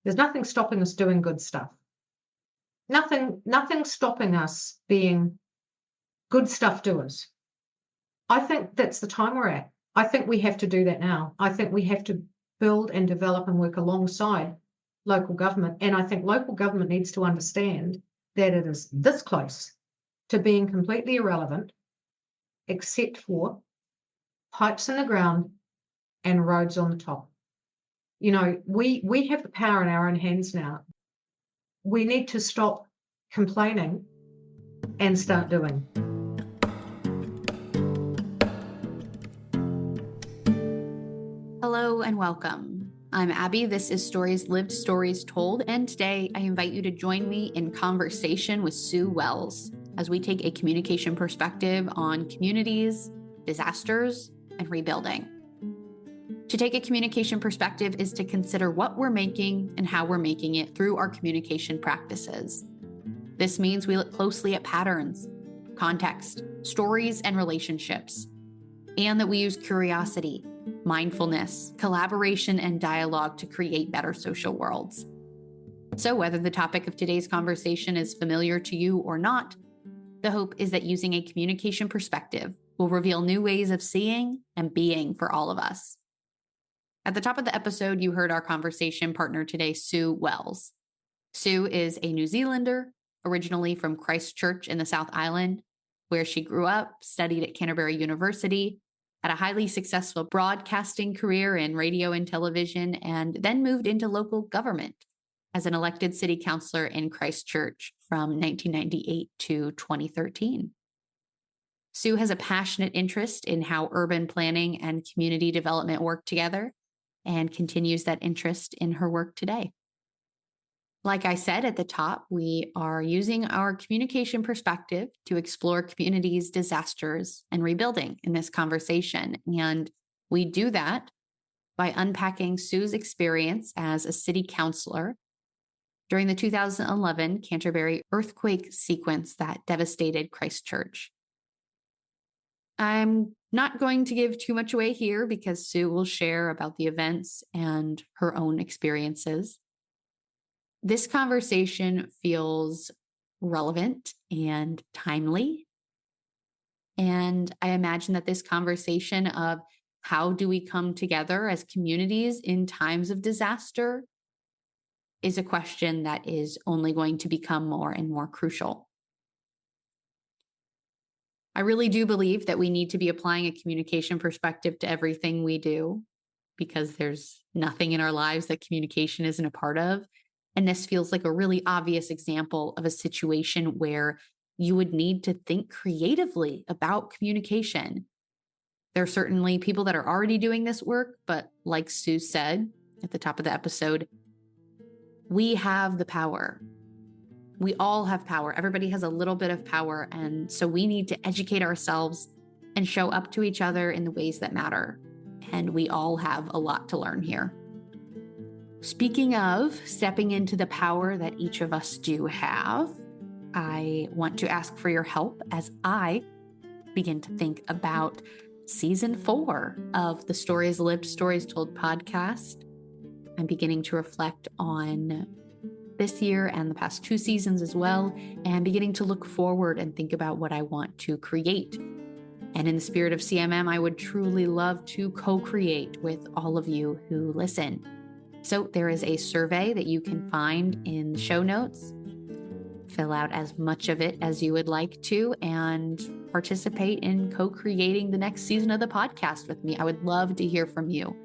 There's nothing stopping us doing good stuff. Nothing stopping us being good stuff doers. I think that's the time we're at. I think we have to do that now. I think we have to build and develop and work alongside local government. And I think local government needs to understand that it is this close to being completely irrelevant, except for pipes in the ground and roads on the top. You know, we have the power in our own hands now. We need to stop complaining and start doing. Hello and welcome. I'm Abby. This is Stories Lived, Stories Told, and today I invite you to join me in conversation with Sue Wells as we take a communication perspective on communities, disasters, and rebuilding. To take a communication perspective is to consider what we're making and how we're making it through our communication practices. This means we look closely at patterns, context, stories, and relationships, and that we use curiosity, mindfulness, collaboration, and dialogue to create better social worlds. So whether the topic of today's conversation is familiar to you or not, the hope is that using a communication perspective will reveal new ways of seeing and being for all of us. At the top of the episode, you heard our conversation partner today, Sue Wells. Sue is a New Zealander, originally from Christchurch in the South Island, where she grew up, studied at Canterbury University, had a highly successful broadcasting career in radio and television, and then moved into local government as an elected city councillor in Christchurch from 1998 to 2013. Sue has a passionate interest in how urban planning and community development work together and continues that interest in her work today. Like I said at the top, we are using our communication perspective to explore communities, disasters, and rebuilding in this conversation. And we do that by unpacking Sue's experience as a city councillor during the 2011 Canterbury Earthquake sequence that devastated Christchurch. I'm not going to give too much away here because Sue will share about the events and her own experiences. This conversation feels relevant and timely. And I imagine that this conversation of how do we come together as communities in times of disaster is a question that is only going to become more and more crucial. I really do believe that we need to be applying a communication perspective to everything we do because there's nothing in our lives that communication isn't a part of. And this feels like a really obvious example of a situation where you would need to think creatively about communication. There are certainly people that are already doing this work, but like Sue said at the top of the episode, we have the power. We all have power. Everybody has a little bit of power. And so we need to educate ourselves and show up to each other in the ways that matter. And we all have a lot to learn here. Speaking of stepping into the power that each of us do have, I want to ask for your help as I begin to think about season 4 of the Stories Lived, Stories Told podcast. I'm beginning to reflect on this year and the past 2 seasons as well, and beginning to look forward and think about what I want to create. And in the spirit of CMM, I would truly love to co-create with all of you who listen. So there is a survey that you can find in the show notes. Fill out as much of it as you would like to and participate in co-creating the next season of the podcast with me. I would love to hear from you.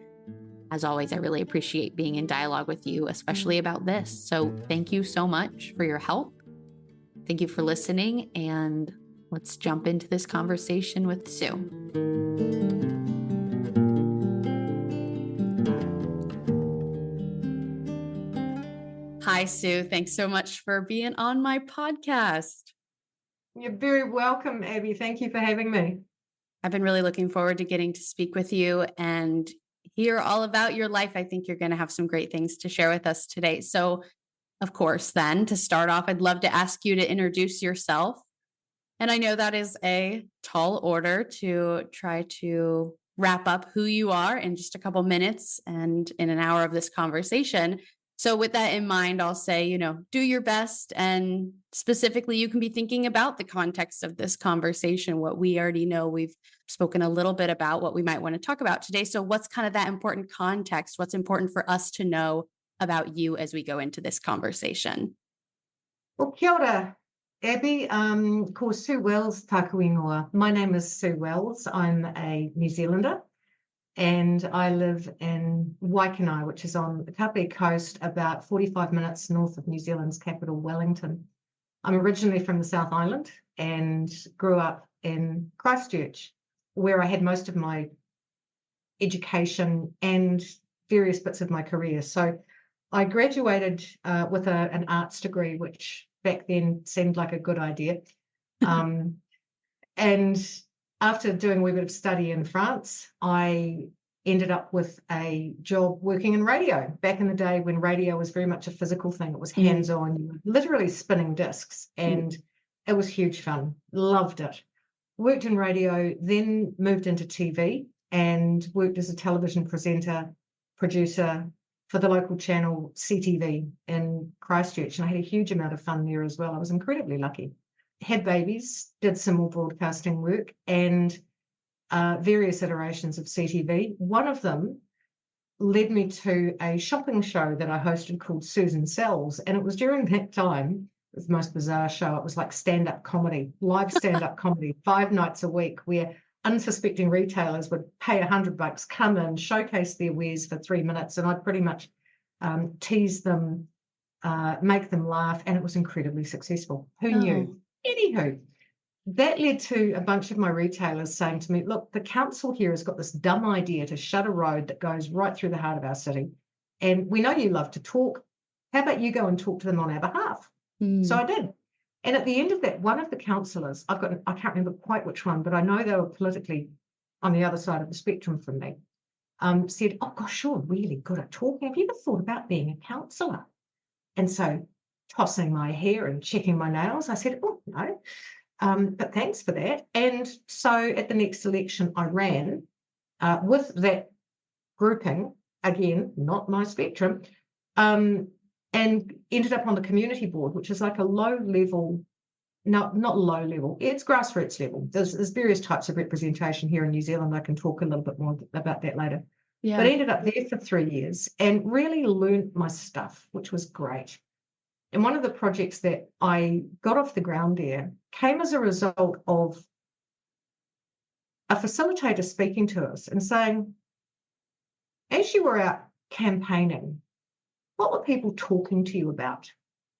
As always, I really appreciate being in dialogue with you, especially about this. So thank you so much for your help. Thank you for listening, and let's jump into this conversation with Sue. Hi, Sue. Thanks so much for being on my podcast. You're very welcome, Abby. Thank you for having me. I've been really looking forward to getting to speak with you and hear all about your life. I think you're going to have some great things to share with us today. So, of course, then to start off, I'd love to ask you to introduce yourself. And I know that is a tall order to try to wrap up who you are in just a couple minutes and in an hour of this conversation. So with that in mind, I'll say, do your best. And specifically, you can be thinking about the context of this conversation, what we already know. We've spoken a little bit about what we might want to talk about today. So what's kind of that important context? What's important for us to know about you as we go into this conversation? Well, kia ora, Abby. Ko Sue Wells taku ingoa. My name is Sue Wells. I'm a New Zealander, and I live in Waikanae, which is on the Kapiti Coast, about 45 minutes north of New Zealand's capital, Wellington. I'm originally from the South Island and grew up in Christchurch, where I had most of my education and various bits of my career. So I graduated with an arts degree, which back then seemed like a good idea. And after doing a wee bit of study in France, I ended up with a job working in radio. Back in the day when radio was very much a physical thing, it was hands-on, you were literally spinning discs, and it was huge fun. Loved it. Worked in radio, then moved into TV and worked as a television presenter, producer for the local channel CTV in Christchurch. And I had a huge amount of fun there as well. I was incredibly lucky. Had babies, did some more broadcasting work, and various iterations of CTV. One of them led me to a shopping show that I hosted called Susan Sells. And it was during that time, it was the most bizarre show. It was like stand-up comedy, live stand-up comedy, 5 nights a week, where unsuspecting retailers would pay $100, come in, showcase their wares for 3 minutes, and I'd pretty much tease them, make them laugh, and it was incredibly successful. Who knew? Anywho, that led to a bunch of my retailers saying to me, look, the council here has got this dumb idea to shut a road that goes right through the heart of our city. And we know you love to talk. How about you go and talk to them on our behalf? So I did. And at the end of that, one of the councillors, I can't remember quite which one, but I know they were politically on the other side of the spectrum from me, said, oh gosh, you're really good at talking. Have you ever thought about being a councillor? And so tossing my hair and checking my nails, I said, oh, no. But thanks for that. And so at the next election, I ran with that grouping, again, not my spectrum, and ended up on the community board, which is like a low level, no, not low level, it's grassroots level. There's various types of representation here in New Zealand. I can talk a little bit more about that later. Yeah. But I ended up there for 3 years and really learned my stuff, which was great. And one of the projects that I got off the ground there came as a result of a facilitator speaking to us and saying, as you were out campaigning, what were people talking to you about?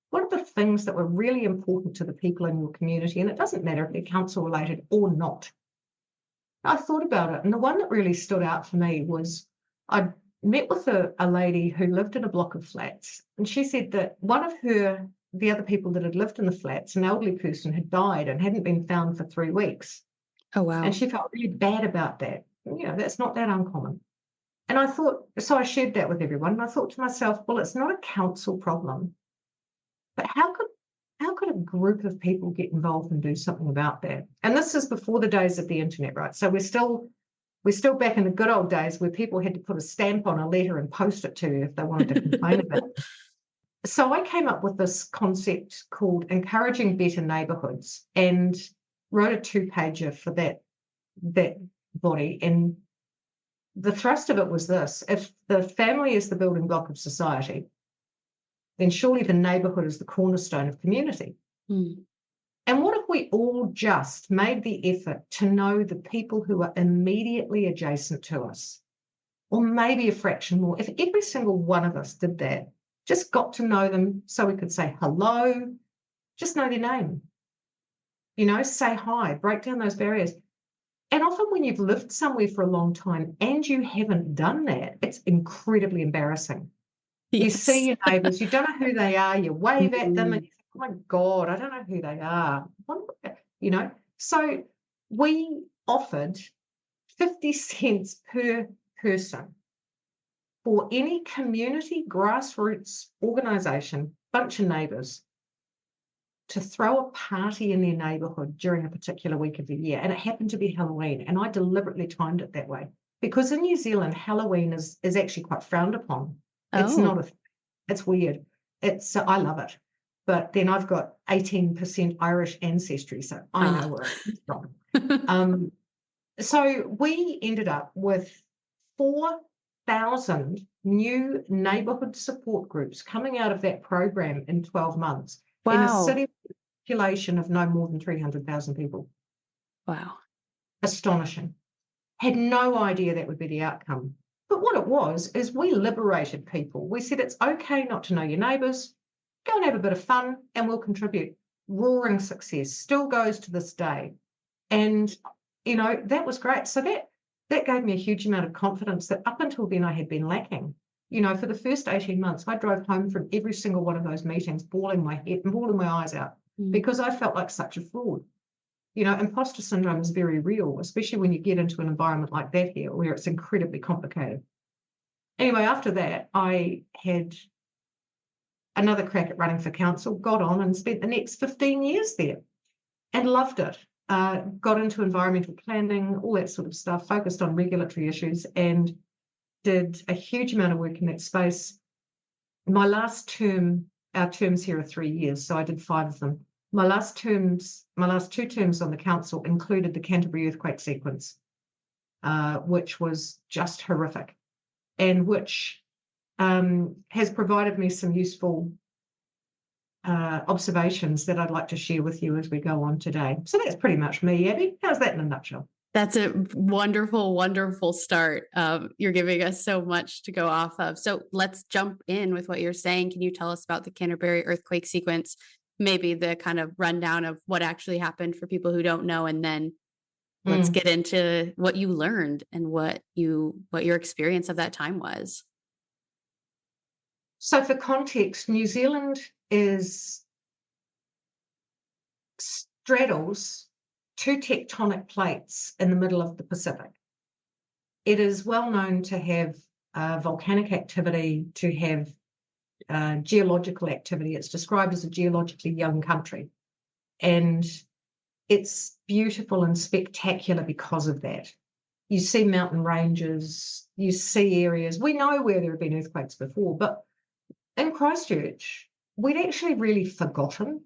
What are the things that were really important to the people in your community? And it doesn't matter if they're council related or not. I thought about it. And the one that really stood out for me was I met with a lady who lived in a block of flats, and she said that one of the other people that had lived in the flats, an elderly person, had died and hadn't been found for 3 weeks. Oh, wow. And she felt really bad about that. That's not that uncommon. And I thought, so I shared that with everyone, and I thought to myself, well, it's not a council problem, but how could a group of people get involved and do something about that? And this is before the days of the internet, right? So we're still back in the good old days where people had to put a stamp on a letter and post it to you if they wanted to complain about it. So I came up with this concept called Encouraging Better Neighbourhoods and wrote a 2-pager for that body. And the thrust of it was this: if the family is the building block of society, then surely the neighbourhood is the cornerstone of community. And what if we all just made the effort to know the people who are immediately adjacent to us, or maybe a fraction more? If every single one of us did that, just got to know them so we could say hello, just know their name, say hi, break down those barriers. And often when you've lived somewhere for a long time and you haven't done that, it's incredibly embarrassing. Yes. You see your neighbours, you don't know who they are, you wave at them and you think, oh my God, I don't know who they are. So we offered 50 cents per person for any community grassroots organisation, bunch of neighbours, to throw a party in their neighbourhood during a particular week of the year. And it happened to be Halloween. And I deliberately timed it that way because in New Zealand, Halloween is actually quite frowned upon. It's not a thing. It's weird. I love it. But then I've got 18% Irish ancestry, so I know where it comes from. So we ended up with 4,000 new neighbourhood support groups coming out of that program in 12 months in a city population of no more than 300,000 people. Wow. Astonishing. Had no idea that would be the outcome. But what it was is we liberated people. We said it's okay not to know your neighbours. Go and have a bit of fun and we'll contribute. Roaring success, still goes to this day. And, that was great. So that gave me a huge amount of confidence that up until then I had been lacking. For the first 18 months, I drove home from every single one of those meetings, bawling my head and bawling my eyes out because I felt like such a fraud. Imposter syndrome is very real, especially when you get into an environment like that here, where it's incredibly complicated. Anyway, after that, I had another crack at running for council, got on and spent the next 15 years there and loved it. Got into environmental planning, all that sort of stuff, focused on regulatory issues and did a huge amount of work in that space. My last term, our terms here are 3 years, so I did 5 of them. My last 2 terms on the council included the Canterbury Earthquake sequence, which was just horrific and which has provided me some useful observations that I'd like to share with you as we go on today. So that's pretty much me, Abby. How's that in a nutshell? That's a wonderful, wonderful start. You're giving us so much to go off of. So let's jump in with what you're saying. Can you tell us about the Canterbury Earthquake sequence, maybe the kind of rundown of what actually happened for people who don't know, and then let's get into what you learned and what your experience of that time was. So for context, New Zealand straddles 2 tectonic plates in the middle of the Pacific. It is well known to have volcanic activity, to have geological activity. It's described as a geologically young country. And it's beautiful and spectacular because of that. You see mountain ranges, you see areas. We know where there have been earthquakes before, but in Christchurch, we'd actually really forgotten,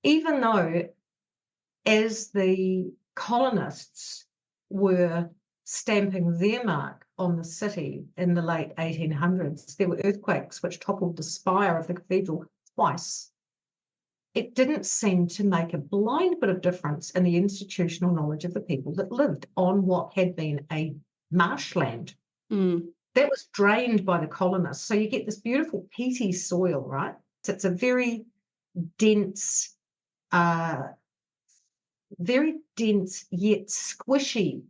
even though as the colonists were stamping their mark on the city in the late 1800s, there were earthquakes which toppled the spire of the cathedral twice. It didn't seem to make a blind bit of difference in the institutional knowledge of the people that lived on what had been a marshland. That was drained by the colonists. So you get this beautiful peaty soil, right? So it's a very dense yet squishy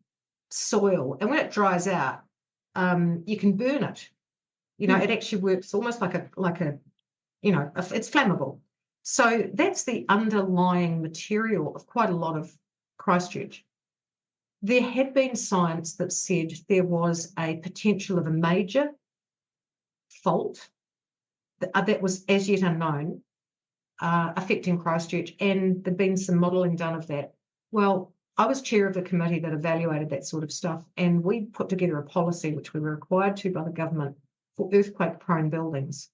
soil. And when it dries out, you can burn it. It actually works almost like it's flammable. So that's the underlying material of quite a lot of Christchurch. There had been science that said there was a potential of a major fault that was as yet unknown affecting Christchurch, and there'd been some modelling done of that. Well, I was chair of the committee that evaluated that sort of stuff, and we put together a policy which we were required to by the government for earthquake-prone buildings.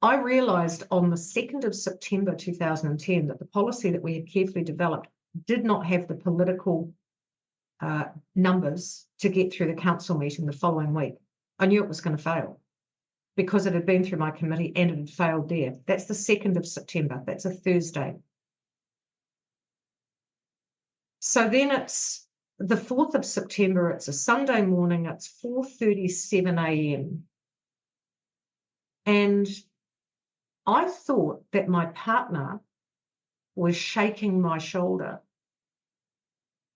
I realised on the 2nd of September 2010 that the policy that we had carefully developed did not have the political numbers to get through the council meeting the following week. I knew it was going to fail because it had been through my committee and it had failed there. That's the 2nd of September. That's a Thursday. So then it's the 4th of September. It's a Sunday morning. It's 4:37 a.m. And I thought that my partner was shaking my shoulder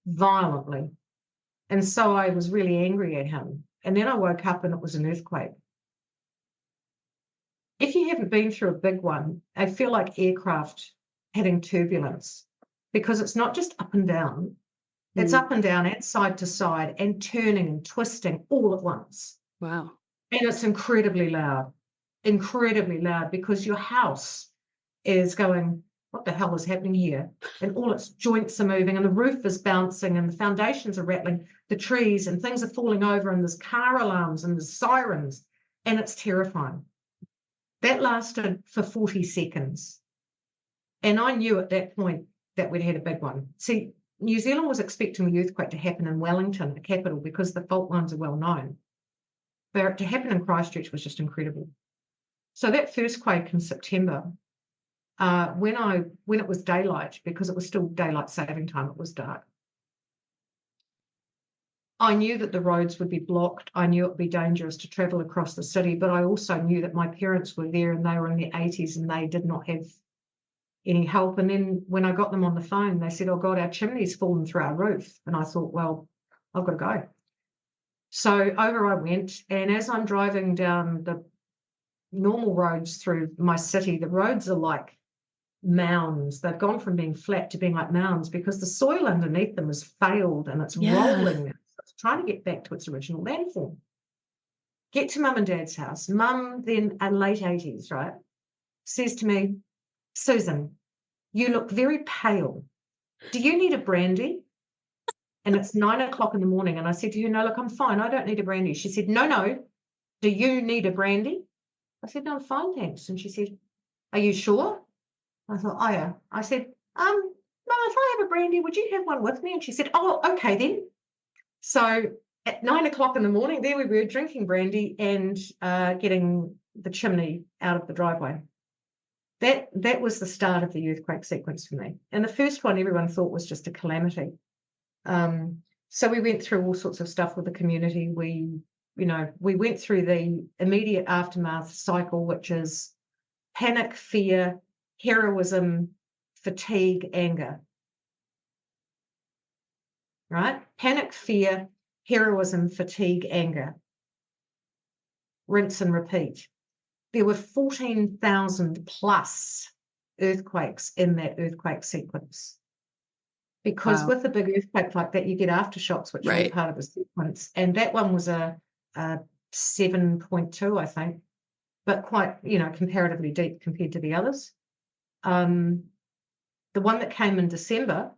violently. And so I was really angry at him. And then I woke up and it was an earthquake. If you haven't been through a big one, I feel like aircraft having turbulence because it's not just up and down. It's up and down and side to side and turning and twisting all at once. Wow. And it's incredibly loud because your house is going what the hell is happening here? And all its joints are moving and the roof is bouncing and the foundations are rattling, the trees and things are falling over and there's car alarms and there's sirens and it's terrifying. That lasted for 40 seconds. And I knew at that point that we'd had a big one. See, New Zealand was expecting the earthquake to happen in Wellington, the capital, because the fault lines are well known. But to happen in Christchurch was just incredible. So that first quake in September, when it was daylight, because it was still daylight saving time, it was dark. I knew that the roads would be blocked. I knew it would be dangerous to travel across the city, but I also knew that my parents were there and they were in their 80s and they did not have any help. And then when I got them on the phone, they said, oh God, our chimney's fallen through our roof. And I thought, well, I've got to go. So over I went. And as I'm driving down the normal roads through my city, the roads are like mounds. They've gone from being flat to being like mounds because the soil underneath them has failed and it's rolling. It's trying to get back to its original landform. Get to mum and dad's house. Mum, then in late 80s, right, says to me, Susan, you look very pale. Do you need a brandy? And it's 9 o'clock in the morning. And I said to her, no, look, I'm fine. I don't need a brandy. She said, no. Do you need a brandy? I said, no, I'm fine, thanks. And she said, are you sure? I thought, oh, yeah. I said, Mum, if I have a brandy, would you have one with me? And she said, oh, okay then. So at 9 o'clock in the morning, there we were drinking brandy and getting the chimney out of the driveway. That was the start of the earthquake sequence for me. And the first one everyone thought was just a calamity. So we went through all sorts of stuff with the community. We went through the immediate aftermath cycle, which is panic, fear, heroism, fatigue, anger. Right? Panic, fear, heroism, fatigue, anger. Rinse and repeat. There were 14,000 plus earthquakes in that earthquake sequence. Because with a big earthquake like that, you get aftershocks, which are all part of the sequence. And that one was a 7.2, I think, but quite, comparatively deep compared to the others. The one that came in December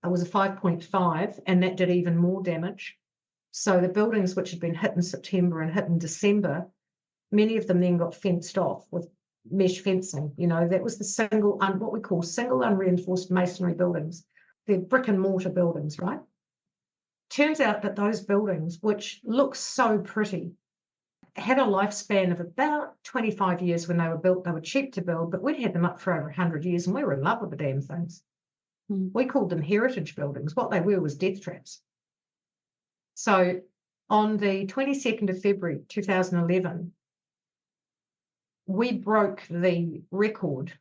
was a 5.5, and that did even more damage. So the buildings which had been hit in September and hit in December, many of them then got fenced off with mesh fencing. That was the single, what we call single unreinforced masonry buildings. They're brick and mortar buildings, right? Turns out that those buildings, which look so pretty, had a lifespan of about 25 years when they were built. They were cheap to build, but we'd had them up for over 100 years and we were in love with the damn things. We called them heritage buildings. What they were was death traps. So on the 22nd of February 2011, we broke the record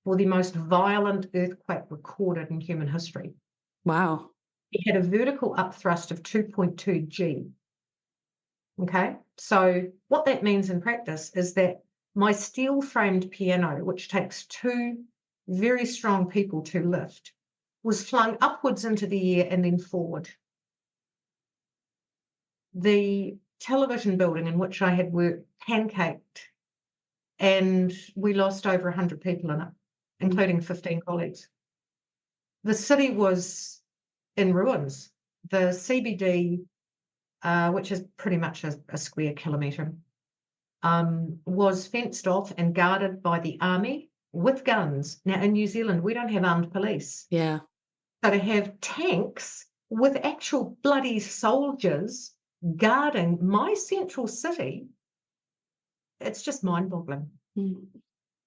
for the most violent earthquake recorded in human history. Wow. It had a vertical upthrust of 2.2 G. Okay, so what that means in practice is that my steel-framed piano, which takes two very strong people to lift, was flung upwards into the air and then forward. The television building in which I had worked pancaked, and we lost over 100 people in it, including 15 colleagues. The city was in ruins. The CBD, which is pretty much a square kilometre, was fenced off and guarded by the army with guns. Now, in New Zealand, we don't have armed police. Yeah. So to have tanks with actual bloody soldiers guarding my central city, it's just mind-boggling.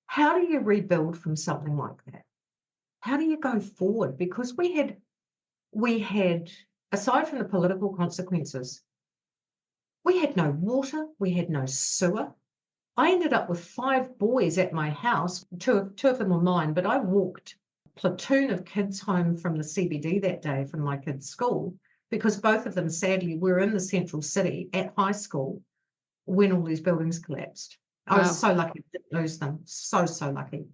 How do you rebuild from something like that? How do you go forward? Because we had, aside from the political consequences, we had no water, we had no sewer. I ended up with 5 boys at my house. Two of them were mine, but I walked a platoon of kids home from the CBD that day from my kids' school, because both of them, sadly, were in the central city at high school when all these buildings collapsed. I was so lucky to lose them. So lucky.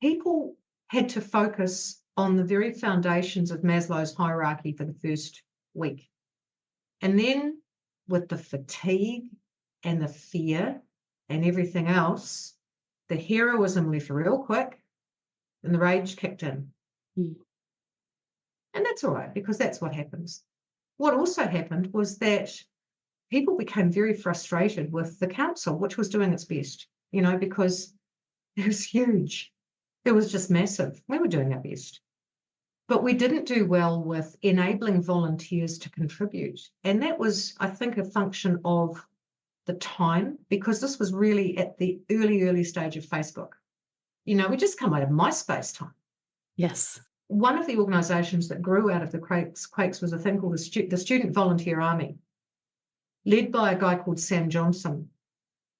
People had to focus on the very foundations of Maslow's hierarchy for the first week. And then with the fatigue and the fear and everything else, the heroism left real quick and the rage kicked in. Mm. And that's all right, because that's what happens. What also happened was that people became very frustrated with the council, which was doing its best, because it was huge. It was just massive. We were doing our best. But we didn't do well with enabling volunteers to contribute. And that was, I think, a function of the time, because this was really at the early stage of Facebook. We just come out of MySpace time. Yes. One of the organisations that grew out of the quakes was a thing called the Student Volunteer Army, led by a guy called Sam Johnson.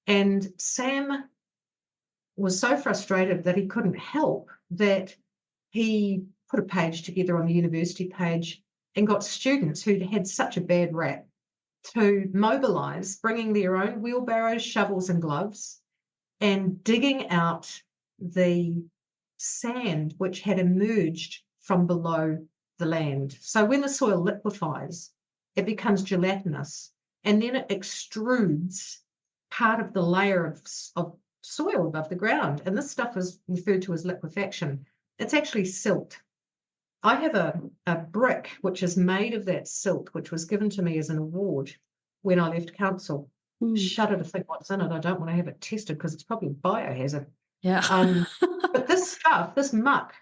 And Sam was so frustrated that he couldn't help that he put a page together on the university page and got students who'd had such a bad rap to mobilise, bringing their own wheelbarrows, shovels and gloves, and digging out the sand which had emerged from below the land. So when the soil liquefies, it becomes gelatinous, and then it extrudes part of the layer of soil above the ground. And this stuff is referred to as liquefaction. It's actually silt. I have a brick which is made of that silt, which was given to me as an award when I left council. Shudder to think what's in it. I don't want to have it tested because it's probably a biohazard. Yeah. But this stuff, this muck,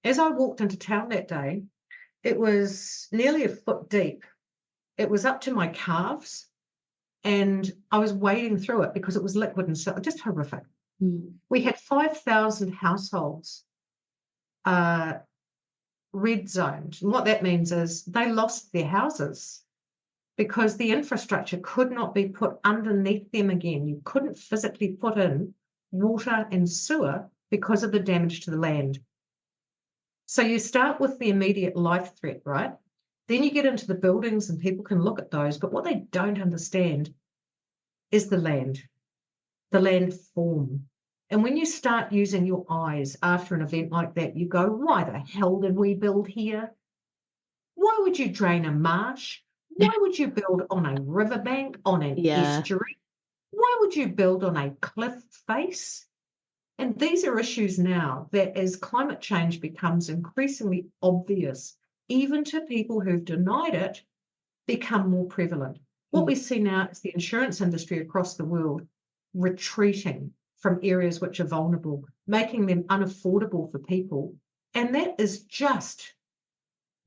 as I walked into town that day, it was nearly a foot deep. It was up to my calves, and I was wading through it because it was liquid and so just horrific. We had 5,000 households red zoned. And what that means is they lost their houses because the infrastructure could not be put underneath them again. You couldn't physically put in water and sewer because of the damage to the land. So you start with the immediate life threat, right? Then you get into the buildings and people can look at those, but what they don't understand is the land form. And when you start using your eyes after an event like that, you go, why the hell did we build here? Why would you drain a marsh? Why would you build on a riverbank, on an estuary? Why would you build on a cliff face? And these are issues now that, as climate change becomes increasingly obvious, even to people who've denied it, become more prevalent. What we see now is the insurance industry across the world retreating from areas which are vulnerable, making them unaffordable for people. And that is just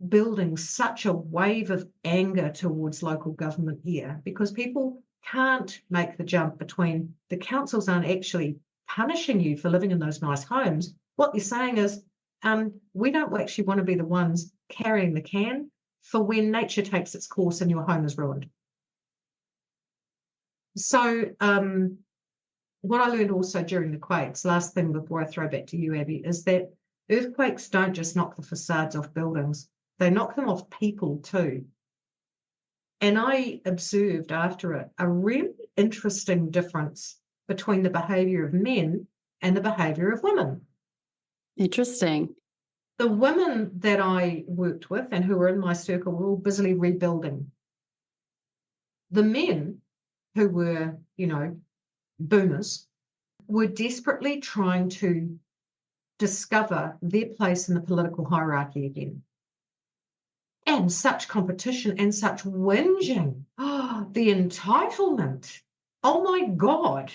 building such a wave of anger towards local government here, because people can't make the jump between the councils aren't actually punishing you for living in those nice homes. What they're saying is, we don't actually want to be the ones carrying the can for when nature takes its course and your home is ruined. So what I learned also during the quakes, last thing before I throw back to you, Abby, is that earthquakes don't just knock the facades off buildings, they knock them off people too. And I observed after it a really interesting difference between the behaviour of men and the behaviour of women. Interesting. The women that I worked with and who were in my circle were all busily rebuilding. The men who were, boomers, were desperately trying to discover their place in the political hierarchy again. And such competition and such whinging. Oh, the entitlement. Oh my God.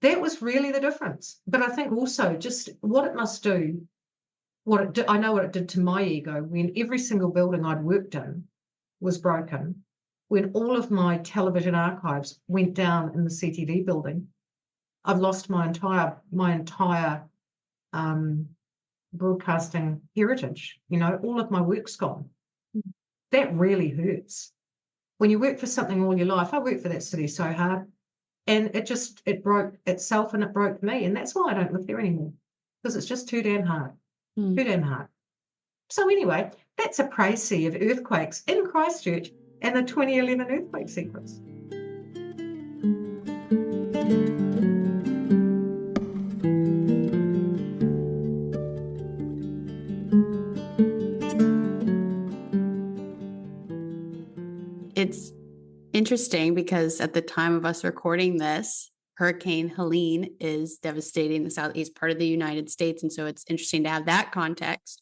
That was really the difference. But I think also just what it must do, I know what it did to my ego when every single building I'd worked in was broken, when all of my television archives went down in the CTV building. I've lost my entire broadcasting heritage. All of my work's gone. That really hurts. When you work for something all your life, I worked for that city so hard, and it broke itself and it broke me. And that's why I don't live there anymore, because it's just too damn hard. Too damn hard. So anyway, that's a précis of earthquakes in Christchurch and the 2011 earthquake sequence. It's interesting because at the time of us recording this, Hurricane Helene is devastating the southeast part of the United States. And so it's interesting to have that context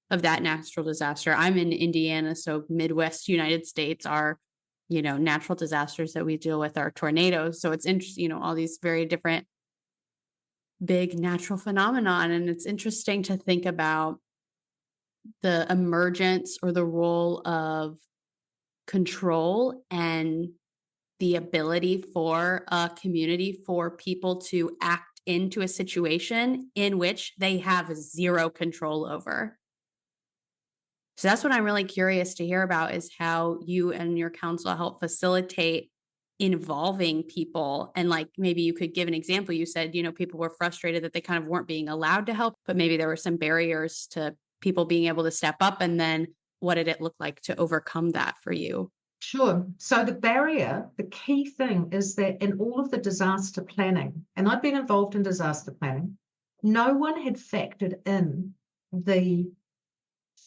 of that natural disaster. I'm in Indiana, so Midwest United States, are, natural disasters that we deal with are tornadoes. So it's interesting, all these very different big natural phenomenon. And it's interesting to think about the emergence or the role of control and the ability for a community, for people to act into a situation in which they have zero control over. So that's what I'm really curious to hear about, is how you and your council help facilitate involving people. And like, maybe you could give an example. You said, people were frustrated that they kind of weren't being allowed to help, but maybe there were some barriers to people being able to step up. And then what did it look like to overcome that for you? Sure. So the key thing is that in all of the disaster planning, and I've been involved in disaster planning, no one had factored in the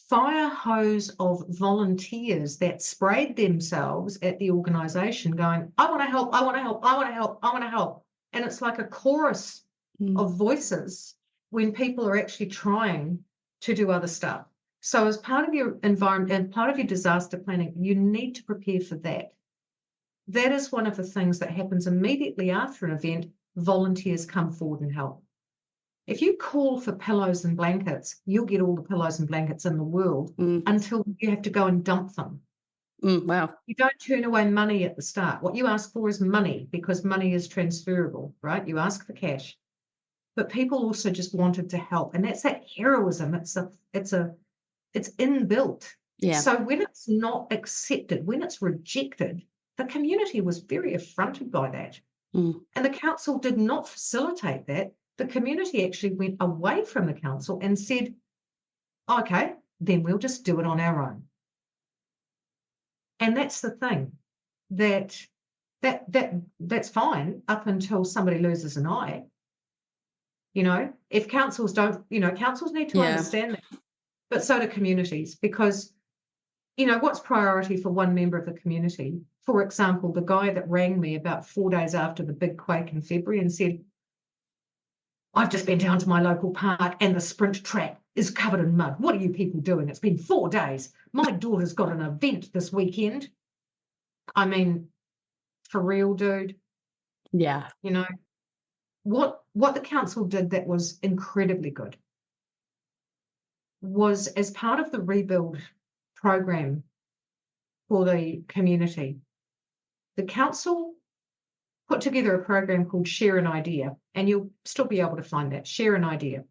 fire hose of volunteers that sprayed themselves at the organisation going, I want to help, I want to help, I want to help, I want to help. And it's like a chorus of voices when people are actually trying to do other stuff. So as part of your environment and part of your disaster planning, you need to prepare for that. That is one of the things that happens immediately after an event. Volunteers come forward and help. If you call for pillows and blankets, you'll get all the pillows and blankets in the world until you have to go and dump them. Wow. You don't turn away money at the start. What you ask for is money, because money is transferable, right? You ask for cash. But people also just wanted to help. And that's that heroism. It's inbuilt. Yeah. So when it's not accepted, when it's rejected, the community was very affronted by that. And the council did not facilitate that. The community actually went away from the council and said, okay, then we'll just do it on our own. And that's the thing, that's fine up until somebody loses an eye. If councils don't, councils need to understand that. But so do communities, because, what's priority for one member of the community? For example, the guy that rang me about 4 days after the big quake in February and said, I've just been down to my local park and the sprint track is covered in mud. What are you people doing? It's been 4 days. My daughter's got an event this weekend. I mean, for real, dude. Yeah. What the council did that was incredibly good was, as part of the rebuild program for the community, the council put together a program called Share an Idea, and you'll still be able to find that, Share an Idea.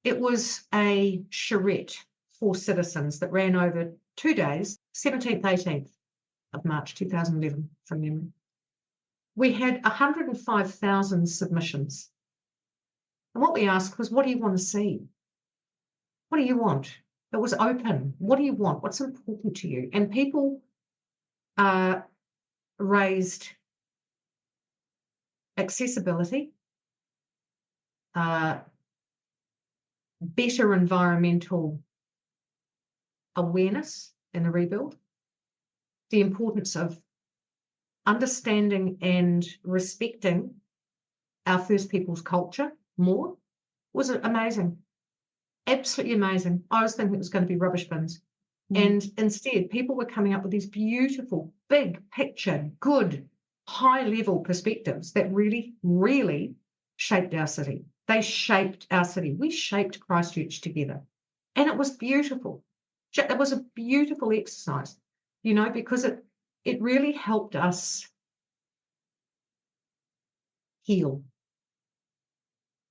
It was a charrette for citizens that ran over 2 days, 17th, 18th of March 2011, from memory. We had 105,000 submissions. And what we asked was, what do you want to see? What do you want? It was open. What do you want? What's important to you? And people raised accessibility, better environmental awareness in the rebuild, the importance of understanding and respecting our First Peoples culture more. Was amazing, absolutely amazing. I was thinking it was going to be rubbish bins. And instead, people were coming up with these beautiful, big picture, good, high-level perspectives that really, really shaped our city. They shaped our city. We shaped Christchurch together. And it was beautiful. It was a beautiful exercise, because it really helped us heal.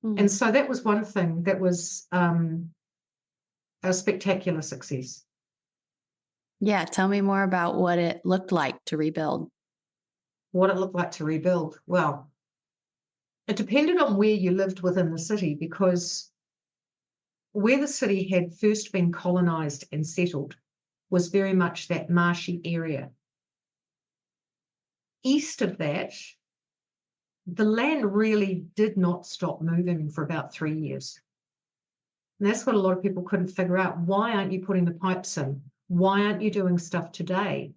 And so that was one thing that was a spectacular success. Yeah, tell me more about what it looked like to rebuild. What it looked like to rebuild? Well, it depended on where you lived within the city, because where the city had first been colonised and settled was very much that marshy area. East of that, the land really did not stop moving for about 3 years. And that's what a lot of people couldn't figure out. Why aren't you putting the pipes in? Why aren't you doing stuff today?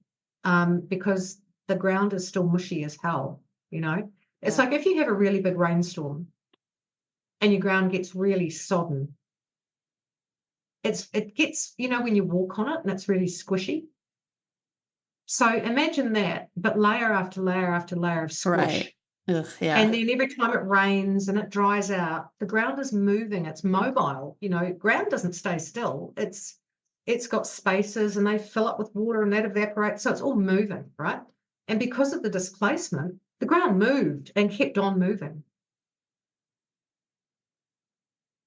Because the ground is still mushy as hell, It's like if you have a really big rainstorm and your ground gets really sodden, it gets, when you walk on it and it's really squishy. So imagine that, but layer after layer after layer of squish. Right. Ugh, yeah. And then every time it rains and it dries out, the ground is moving, it's mobile. Ground doesn't stay still. It's got spaces and they fill up with water and that evaporates. So it's all moving, right? And because of the displacement, the ground moved and kept on moving.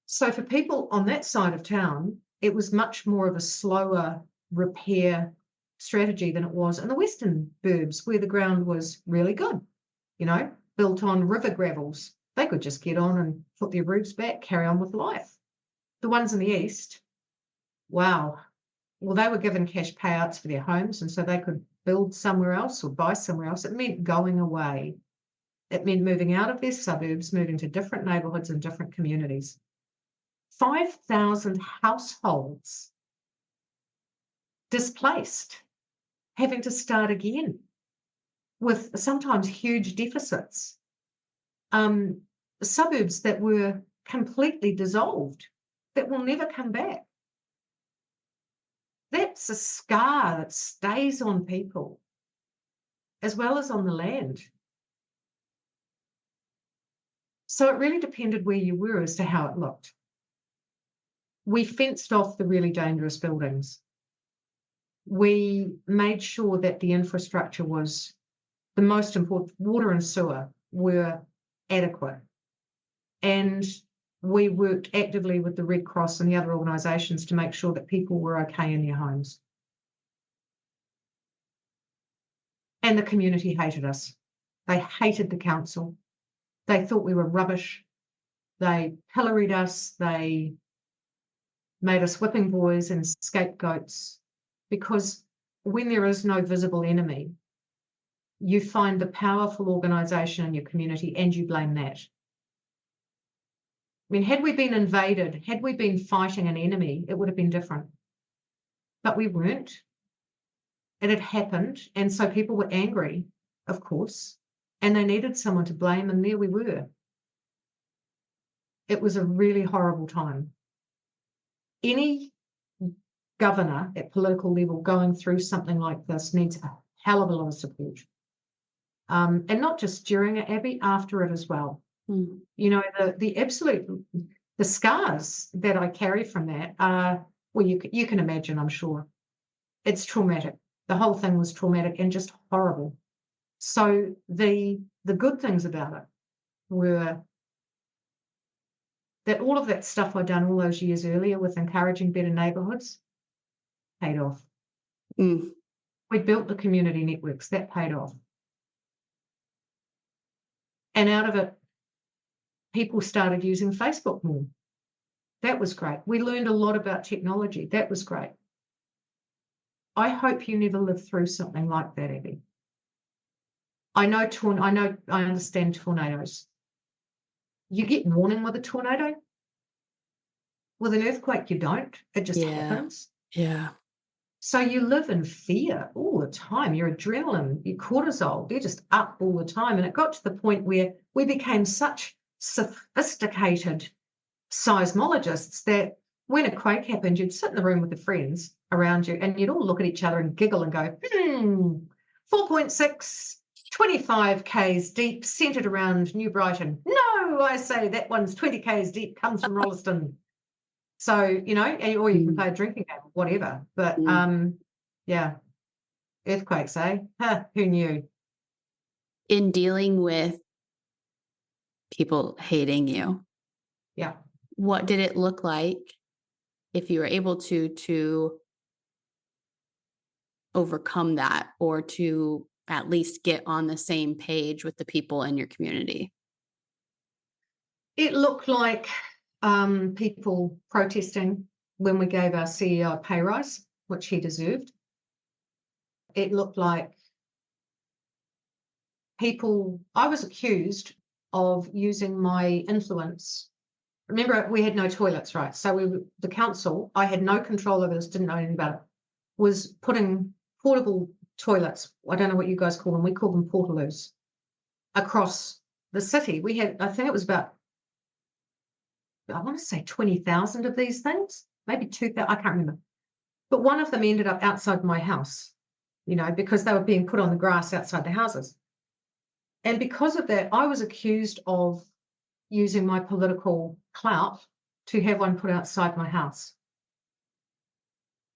So for people on that side of town, it was much more of a slower repair strategy than it was in the western burbs where the ground was really good, built on river gravels. They could just get on and put their roofs back, carry on with life. The ones in the east, wow. Well, they were given cash payouts for their homes, and so they could build somewhere else or buy somewhere else. It meant going away. It meant moving out of their suburbs, moving to different neighbourhoods and different communities. 5,000 households displaced, having to start again with sometimes huge deficits. Suburbs that were completely dissolved, that will never come back. That's a scar that stays on people as well as on the land. So it really depended where you were as to how it looked. We fenced off the really dangerous buildings. We made sure that the infrastructure was the most important. Water and sewer were adequate. And we worked actively with the Red Cross and the other organisations to make sure that people were okay in their homes. And the community hated us. They hated the council. They thought we were rubbish. They pilloried us. They made us whipping boys and scapegoats, because when there is no visible enemy, you find the powerful organisation in your community and you blame that. I mean, had we been invaded, had we been fighting an enemy, it would have been different. But we weren't. It had happened, and so people were angry, of course, and they needed someone to blame, and there we were. It was a really horrible time. Any governor at political level going through something like this needs a hell of a lot of support. And not just during it, Abby, after it as well. Mm. The scars that I carry from that are, well, you can imagine, I'm sure. It's traumatic. The whole thing was traumatic and just horrible. So the good things about it were that all of that stuff I'd done all those years earlier with encouraging better neighbourhoods paid off. Mm. We built the community networks, that paid off. And out of it, people started using Facebook more. That was great. We learned a lot about technology. That was great. I hope you never live through something like that, Abby. I understand tornadoes. You get warning with a tornado. With an earthquake, you don't. It just happens. Yeah. So you live in fear all the time. Your adrenaline, your cortisol, they're just up all the time. And it got to the point where we became such sophisticated seismologists that when a quake happened, you'd sit in the room with the friends around you and you'd all look at each other and giggle and go, 4.6, 25 k's deep, centred around New Brighton. No, I say that one's 20 k's deep, comes from Rolleston. So, or you can play a drinking game, whatever. But, yeah, earthquakes, eh? Huh, who knew? In dealing with people hating you, yeah, what did it look like, if you were able to overcome that, or to at least get on the same page with the people in your community? It looked like people protesting when we gave our CEO a pay rise, which he deserved. It looked like I was accused of using my influence. Remember, we had no toilets, right? So the council, I had no control over this, didn't know anything about it, was putting portable toilets, I don't know what you guys call them, we call them portaloos, across the city, we had, I think it was about, I want to say 20,000 of these things, maybe 2,000, I can't remember. But one of them ended up outside my house, because they were being put on the grass outside the houses. And because of that, I was accused of using my political clout to have one put outside my house.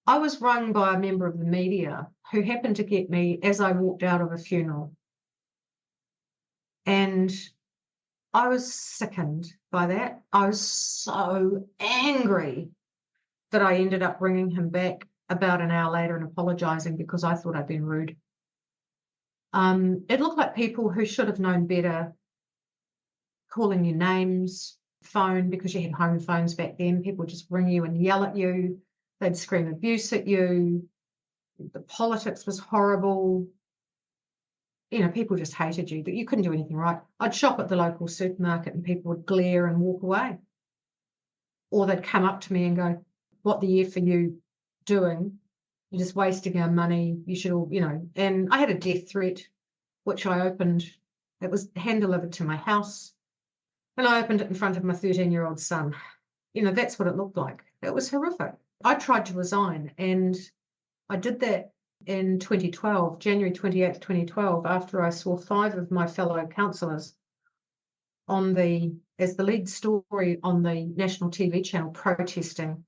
I was rung by a member of the media who happened to get me as I walked out of a funeral. And I was sickened by that. I was so angry that I ended up bringing him back about an hour later and apologising because I thought I'd been rude. It looked like people who should have known better, calling you names, phone, because you had home phones back then. People would just ring you and yell at you. They'd scream abuse at you. The politics was horrible. People just hated you, but you couldn't do anything right. I'd shop at the local supermarket and people would glare and walk away. Or they'd come up to me and go, "What the F are you doing? You're just wasting our money. You should all," and I had a death threat, which I opened. It was hand-delivered to my house. And I opened it in front of my 13-year-old son. That's what it looked like. It was horrific. I tried to resign, and I did that in 2012, January 28th, 2012, after I saw 5 of my fellow councillors as the lead story on the national TV channel protesting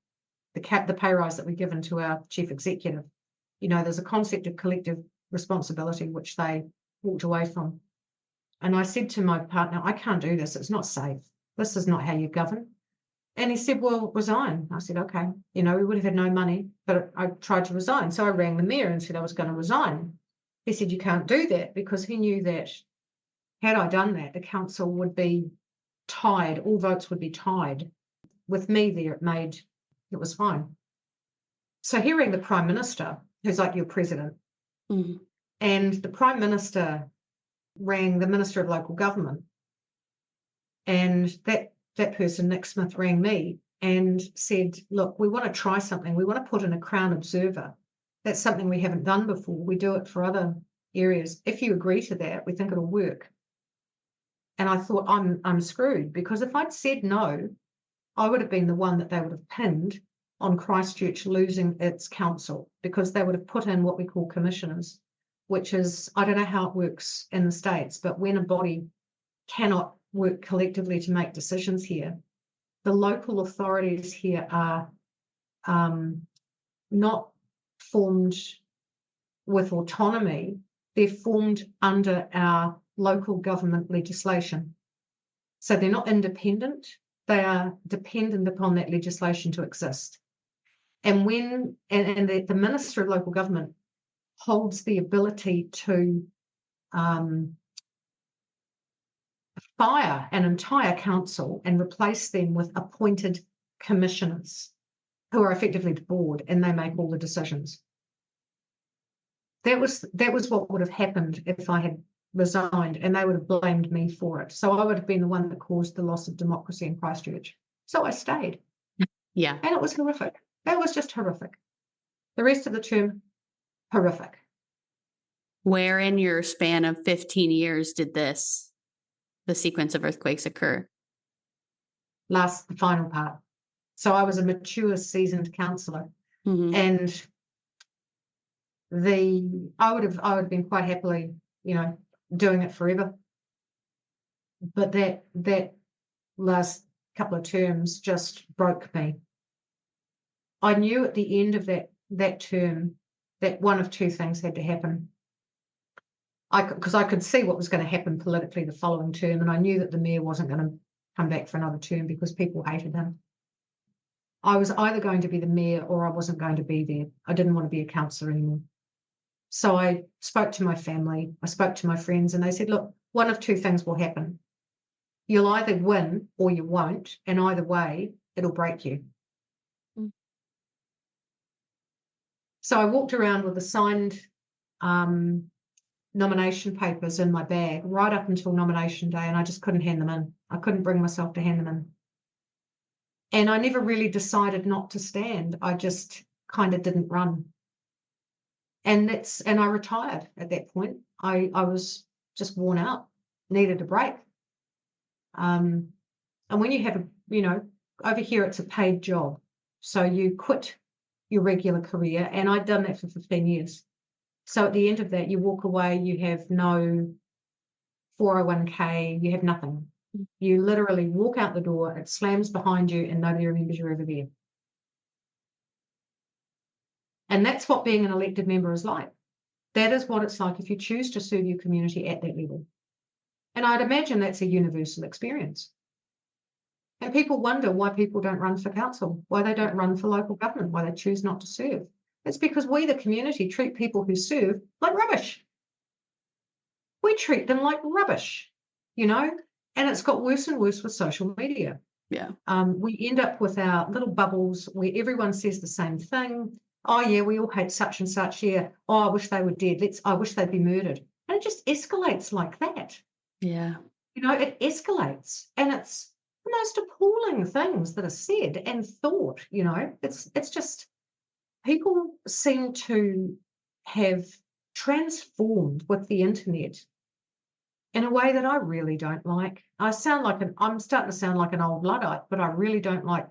the pay rise that we're given to our chief executive. There's a concept of collective responsibility, which they walked away from. And I said to my partner, "I can't do this. It's not safe. This is not how you govern." And he said, "Well, resign." I said, "Okay." We would have had no money, but I tried to resign. So I rang the mayor and said I was going to resign. He said, "You can't do that," because he knew that had I done that, the council would be tied. All votes would be tied. With me there, it was fine. So he rang the Prime Minister, who's like your president. Mm-hmm. And the Prime Minister rang the Minister of Local Government. And that person, Nick Smith, rang me and said, "Look, we want to try something. We want to put in a Crown Observer. That's something we haven't done before. We do it for other areas. If you agree to that, we think it'll work." And I thought, I'm screwed, because if I'd said no, I would have been the one that they would have pinned on Christchurch losing its council, because they would have put in what we call commissioners, which is, I don't know how it works in the States, but when a body cannot work collectively to make decisions here, the local authorities here are not formed with autonomy. They're formed under our local government legislation. So they're not independent. They are dependent upon that legislation to exist. And the Minister of Local Government holds the ability to fire an entire council and replace them with appointed commissioners who are effectively the board, and they make all the decisions. That was what would have happened if I had resigned, and they would have blamed me for it. So I would have been the one that caused the loss of democracy in Christchurch. So I stayed. Yeah. And it was horrific. That was just horrific. The rest of the term, horrific. Where in your span of 15 years did the sequence of earthquakes occur? The final part. So I was a mature, seasoned councillor, Mm-hmm. and I would have been quite happily, doing it forever. But that last couple of terms just broke me. I knew at the end of that term that one of two things had to happen. Because I could see what was going to happen politically the following term, and I knew that the mayor wasn't going to come back for another term because people hated him. I was either going to be the mayor or I wasn't going to be there. I didn't want to be a councillor anymore. So I spoke to my family, I spoke to my friends, and they said, "Look, one of two things will happen. You'll either win or you won't, and either way, it'll break you." Mm. So I walked around with the signed nomination papers in my bag right up until nomination day, and I just couldn't hand them in. I couldn't bring myself to hand them in. And I never really decided not to stand. I just kind of didn't run. And I retired at that point. I was just worn out, needed a break. And when you have, over here it's a paid job. So you quit your regular career, and I'd done that for 15 years. So at the end of that, you walk away, you have no 401k, you have nothing. You literally walk out the door, it slams behind you, and nobody remembers you're ever there. And that's what being an elected member is like. That is what it's like if you choose to serve your community at that level. And I'd imagine that's a universal experience. And people wonder why people don't run for council, why they don't run for local government, why they choose not to serve. It's because we, the community, treat people who serve like rubbish. We treat them like rubbish, and it's got worse and worse with social media. Yeah. We end up with our little bubbles where everyone says the same thing. Oh, yeah, we all hate such and such. Yeah. Oh, I wish they were dead. I wish they'd be murdered. And it just escalates like that. Yeah. It escalates. And it's the most appalling things that are said and thought, It's just people seem to have transformed with the internet in a way that I really don't like. I'm starting to sound like an old Luddite, but I really don't like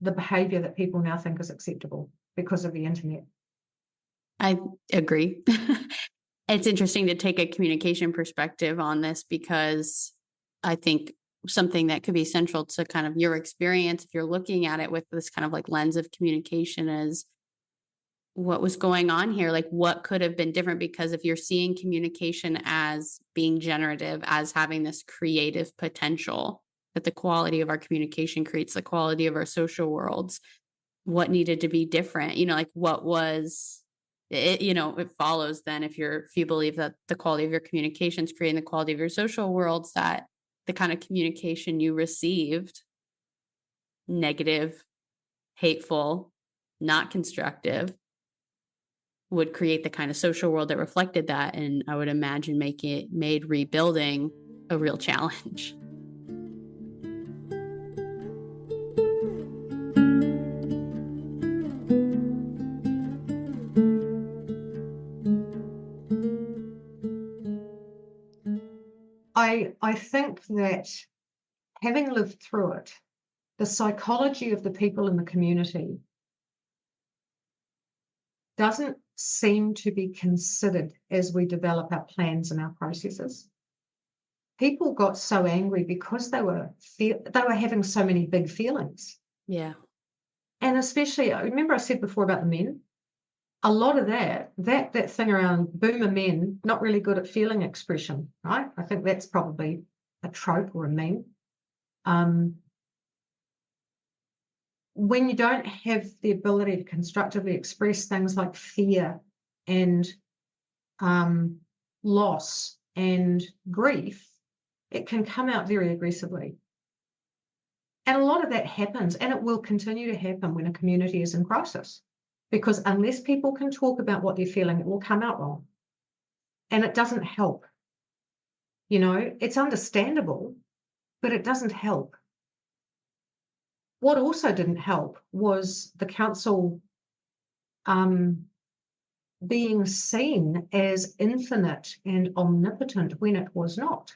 the behavior that people now think is acceptable because of the internet. I agree. It's interesting to take a communication perspective on this, because I think something that could be central to kind of your experience, if you're looking at it with this kind of like lens of communication, is what was going on here? Like, what could have been different? Because if you're seeing communication as being generative, as having this creative potential, that the quality of our communication creates the quality of our social worlds, what needed to be different? Like what was it? It follows then, if you believe that the quality of your communication is creating the quality of your social worlds, that the kind of communication you received, negative, hateful, not constructive, would create the kind of social world that reflected that. And I would imagine made rebuilding a real challenge. I think that having lived through it, the psychology of the people in the community doesn't seem to be considered as we develop our plans and our processes. People got so angry because they were having so many big feelings. Yeah. And especially, I remember I said before about the men, a lot of that thing around boomer men, not really good at feeling expression, right? I think that's probably a trope or a meme. When you don't have the ability to constructively express things like fear and loss and grief, it can come out very aggressively. And a lot of that happens, and it will continue to happen when a community is in crisis, because unless people can talk about what they're feeling, it will come out wrong. And it doesn't help. It's understandable, but it doesn't help. What also didn't help was the council being seen as infinite and omnipotent when it was not.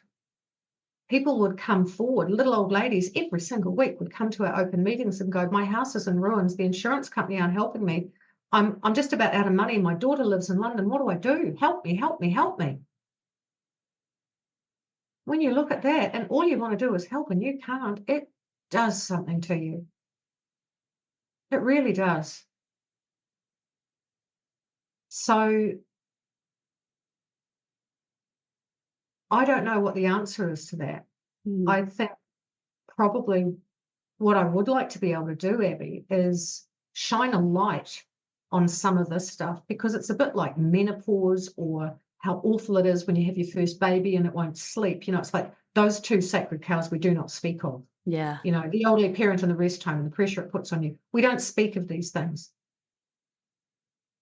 People would come forward, little old ladies every single week would come to our open meetings and go, my house is in ruins, the insurance company aren't helping me, I'm just about out of money, my daughter lives in London, what do I do? Help me, help me, help me. When you look at that and all you want to do is help and you can't, it does something to you. It really does. So I don't know what the answer is to that. I think probably what I would like to be able to do, Abby, is shine a light on some of this stuff, because it's a bit like menopause, or how awful it is when you have your first baby and it won't sleep. It's like those two sacred cows we do not speak of. Yeah. The elderly parent in the rest home and the pressure it puts on you. We don't speak of these things.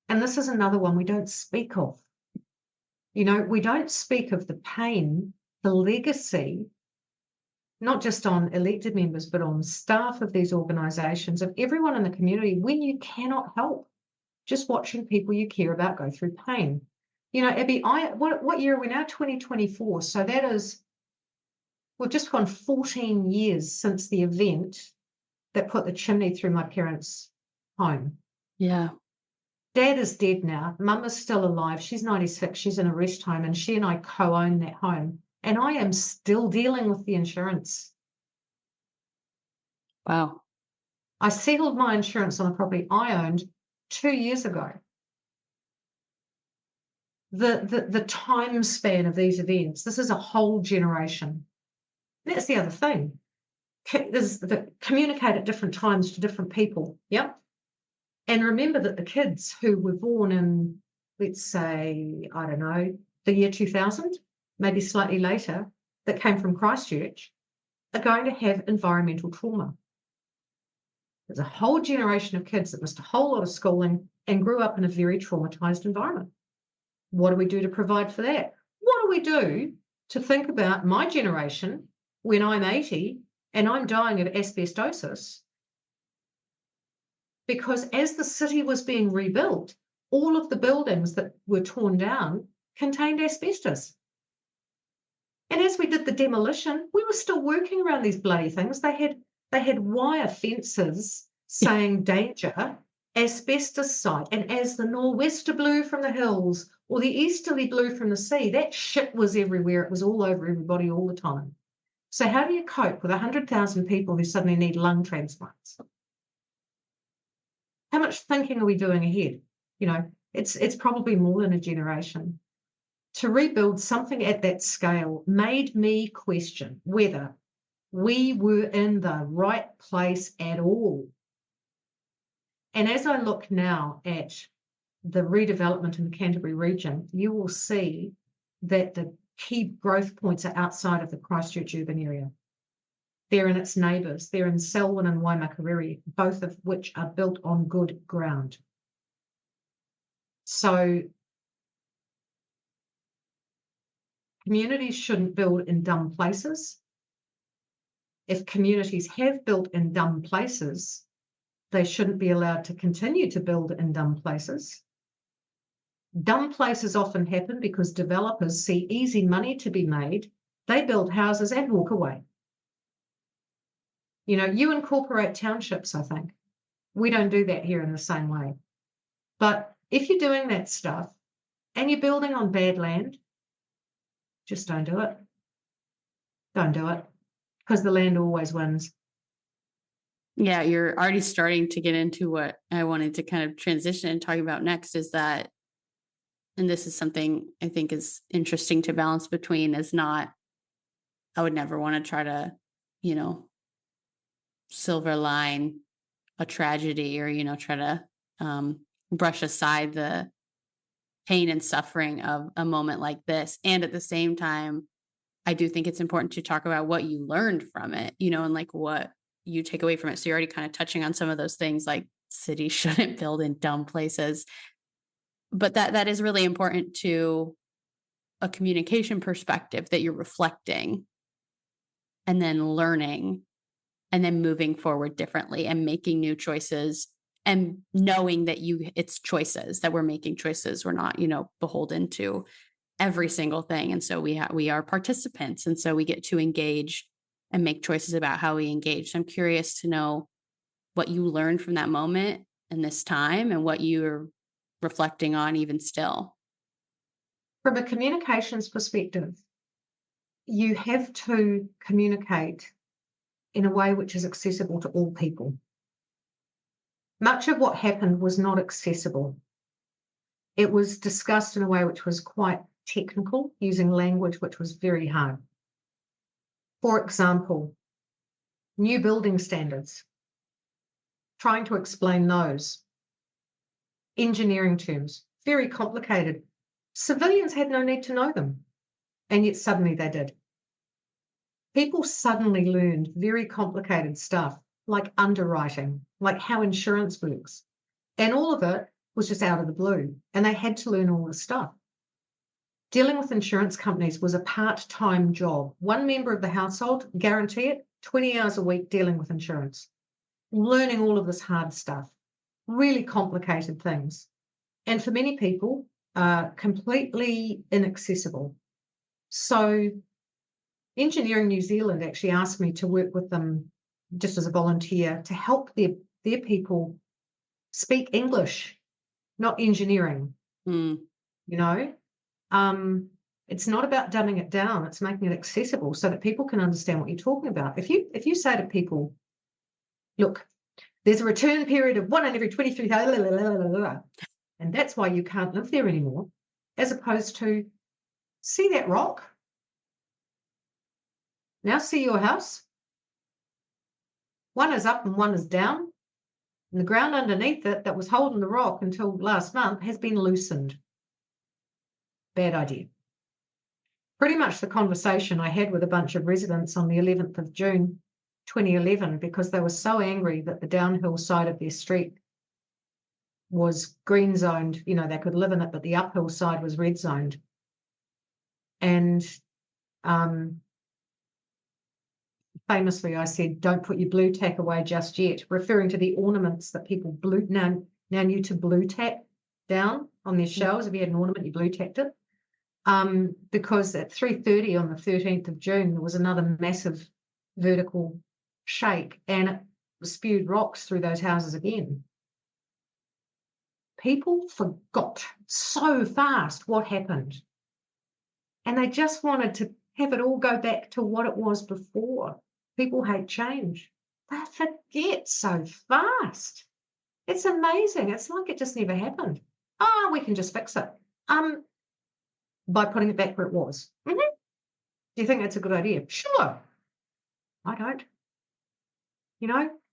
And this is another one we don't speak of. We don't speak of the pain, the legacy, not just on elected members, but on staff of these organisations, of everyone in the community, when you cannot help just watching people you care about go through pain. Abby, what year are we now? 2024. So that is We've just gone 14 years since the event that put the chimney through my parents' home. Yeah. Dad is dead now. Mum is still alive. She's 96. She's in a rest home, and she and I co-own that home. And I am still dealing with the insurance. Wow. I settled my insurance on a property I owned 2 years ago. The time span of these events, this is a whole generation. That's the other thing. Communicate at different times to different people. Yep. And remember that the kids who were born in, let's say, I don't know, the year 2000, maybe slightly later, that came from Christchurch, are going to have environmental trauma. There's a whole generation of kids that missed a whole lot of schooling and grew up in a very traumatized environment. What do we do to provide for that? What do we do to think about my generation when I'm 80 and I'm dying of asbestosis? Because as the city was being rebuilt, all of the buildings that were torn down contained asbestos. And as we did the demolition, we were still working around these bloody things. They had wire fences saying danger, asbestos site. And as the nor'wester blew from the hills or the easterly blew from the sea, that shit was everywhere. It was all over everybody all the time. So how do you cope with 100,000 people who suddenly need lung transplants? How much thinking are we doing ahead? You know, it's probably more than a generation. To rebuild something at that scale made me question whether we were in the right place at all. And as I look now at the redevelopment in the Canterbury region, you will see that the key growth points are outside of the Christchurch urban area. They're in its neighbours. They're in Selwyn and Waimakariri, both of which are built on good ground. So communities shouldn't build in dumb places. If communities have built in dumb places, they shouldn't be allowed to continue to build in dumb places. Dumb places often happen because developers see easy money to be made. They build houses and walk away. You know, you incorporate townships, I think. We don't do that here in the same way. But if you're doing that stuff and you're building on bad land, just don't do it. Don't do it, because the land always wins. Yeah, you're already starting to get into what I wanted to kind of transition and talk about next is that, and this is something I think is interesting to balance between, is not, I would never want to try to, silver line a tragedy or, try to brush aside the pain and suffering of a moment like this. And at the same time, I do think it's important to talk about what you learned from it, and like what you take away from it. So you're already kind of touching on some of those things, like cities shouldn't build in dumb places. But that is really important to a communication perspective, that you're reflecting and then learning and then moving forward differently and making new choices and knowing that it's choices, that we're making choices. We're not, beholden to every single thing. And so we are participants. And so we get to engage and make choices about how we engage. So I'm curious to know what you learned from that moment and this time and what you're reflecting on even still. From a communications perspective, you have to communicate in a way which is accessible to all people. Much of what happened was not accessible. It was discussed in a way which was quite technical, using language which was very hard. For example, new building standards, trying to explain those. Engineering terms, very complicated. Civilians had no need to know them, and yet suddenly they did. People suddenly learned very complicated stuff, like underwriting, like how insurance works. And all of it was just out of the blue, and they had to learn all this stuff. Dealing with insurance companies was a part-time job. One member of the household, guarantee it, 20 hours a week dealing with insurance, learning all of this hard stuff, really complicated things. And for many people, completely inaccessible. So Engineering New Zealand actually asked me to work with them just as a volunteer to help their people speak English, not engineering. Mm. You know, it's not about dumbing it down. It's making it accessible so that people can understand what you're talking about. If you say to people, look, there's a return period of 1 in every 23,000, and that's why you can't live there anymore, as opposed to, see that rock? Now see your house? One is up and one is down, and the ground underneath it that was holding the rock until last month has been loosened. Bad idea. Pretty much the conversation I had with a bunch of residents on the 11th of June 2011, because they were so angry that the downhill side of their street was green zoned, they could live in it, but the uphill side was red zoned. And famously, I said, don't put your blue tack away just yet, referring to the ornaments that people now knew to blue tack down on their shelves. If you had an ornament, you blue tacked it. Because at 3:30 on the 13th of June, there was another massive vertical shake, and it spewed rocks through those houses again. People forgot so fast what happened, and they just wanted to have it all go back to what it was before. People hate change. They forget so fast. It's amazing. It's like it just never happened. Oh, we can just fix it. By putting it back where it was. Mm-hmm. Do you think that's a good idea? Sure. I don't.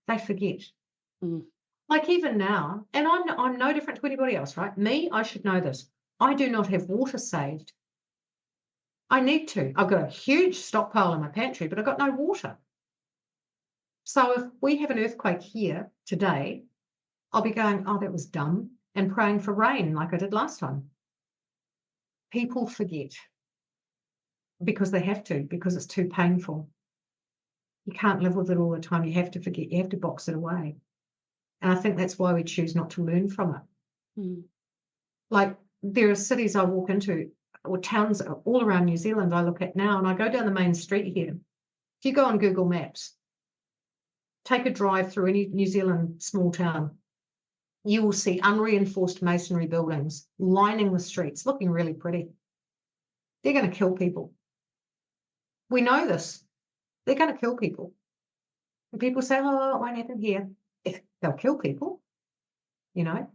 They forget. Mm. Like even now, and I'm no different to anybody else, right? Me, I should know this. I do not have water saved. I need to. I've got a huge stockpile in my pantry, but I've got no water. So if we have an earthquake here today, I'll be going, oh, that was dumb, and praying for rain like I did last time. People forget because they have to, because it's too painful. You can't live with it all the time. You have to forget. You have to box it away. And I think that's why we choose not to learn from it. Mm. Like there are cities I walk into or towns all around New Zealand I look at now, and I go down the main street here. If you go on Google Maps, take a drive through any New Zealand small town, you will see unreinforced masonry buildings lining the streets, looking really pretty. They're going to kill people. We know this. They're going to kill people. And people say, oh, it won't happen here. If they'll kill people, they'll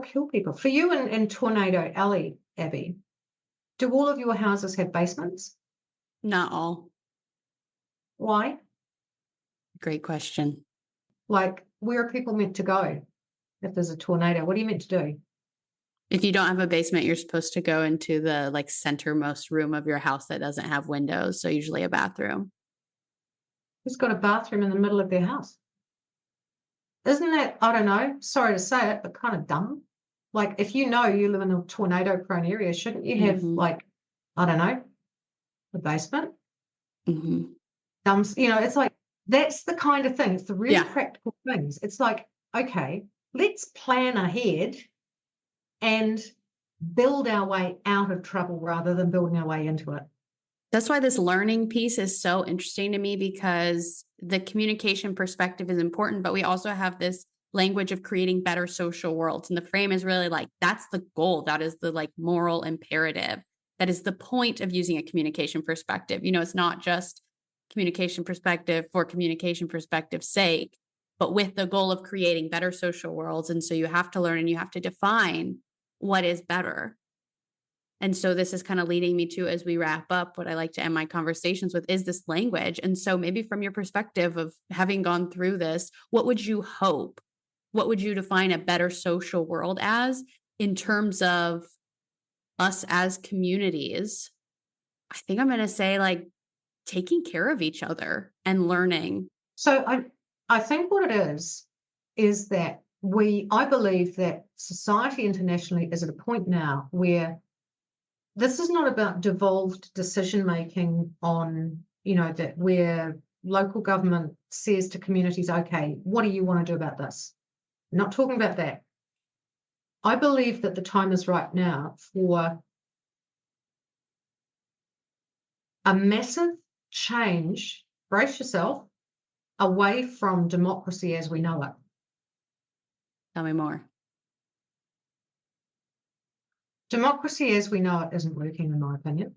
kill people. For you in Tornado Alley, Abby, do all of your houses have basements? Not all. Why? Great question. Like, where are people meant to go if there's a tornado? What are you meant to do? If you don't have a basement, you're supposed to go into the centermost room of your house that doesn't have windows. So usually a bathroom. Who's got a bathroom in the middle of their house? Isn't that, I don't know, sorry to say it, but kind of dumb? Like, if you live in a tornado-prone area, shouldn't you have, I don't know, a basement? Mm-hmm. It's like, that's the kind of thing. It's the really practical things. It's like, okay, let's plan ahead and build our way out of trouble rather than building our way into it. That's why this learning piece is so interesting to me, because the communication perspective is important, but we also have this language of creating better social worlds. And the frame is really that's the goal. That is the moral imperative. That is the point of using a communication perspective. It's not just communication perspective for communication perspective's sake, but with the goal of creating better social worlds. And so you have to learn and you have to define what is better. And so this is kind of leading me to, as we wrap up, what I like to end my conversations with is this language. And so maybe from your perspective of having gone through this, what would you hope? What would you define a better social world as in terms of us as communities? I think I'm going to say taking care of each other and learning. So I think what it is that I believe that society internationally is at a point now where this is not about devolved decision-making on, that where local government says to communities, okay, what do you want to do about this? I'm not talking about that. I believe that the time is right now for a massive change, brace yourself, away from democracy as we know it. Tell me more. Democracy as we know it isn't working, in my opinion.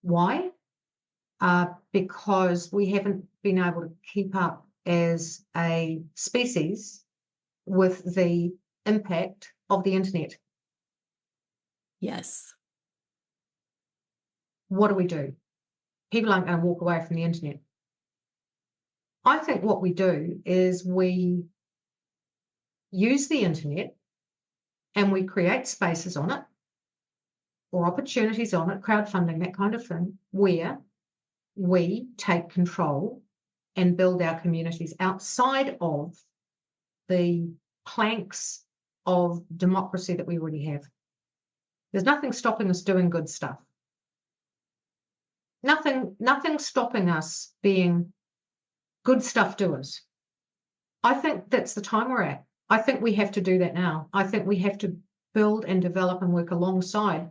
Why? Because we haven't been able to keep up as a species with the impact of the internet. Yes. What do? People aren't going to walk away from the internet. I think what we do is we use the internet and we create spaces on it or opportunities on it, crowdfunding, that kind of thing, where we take control and build our communities outside of the planks of democracy that we already have. There's nothing stopping us doing good stuff. Nothing stopping us being good stuff doers. I think that's the time we're at. I think we have to do that now. I think we have to build and develop and work alongside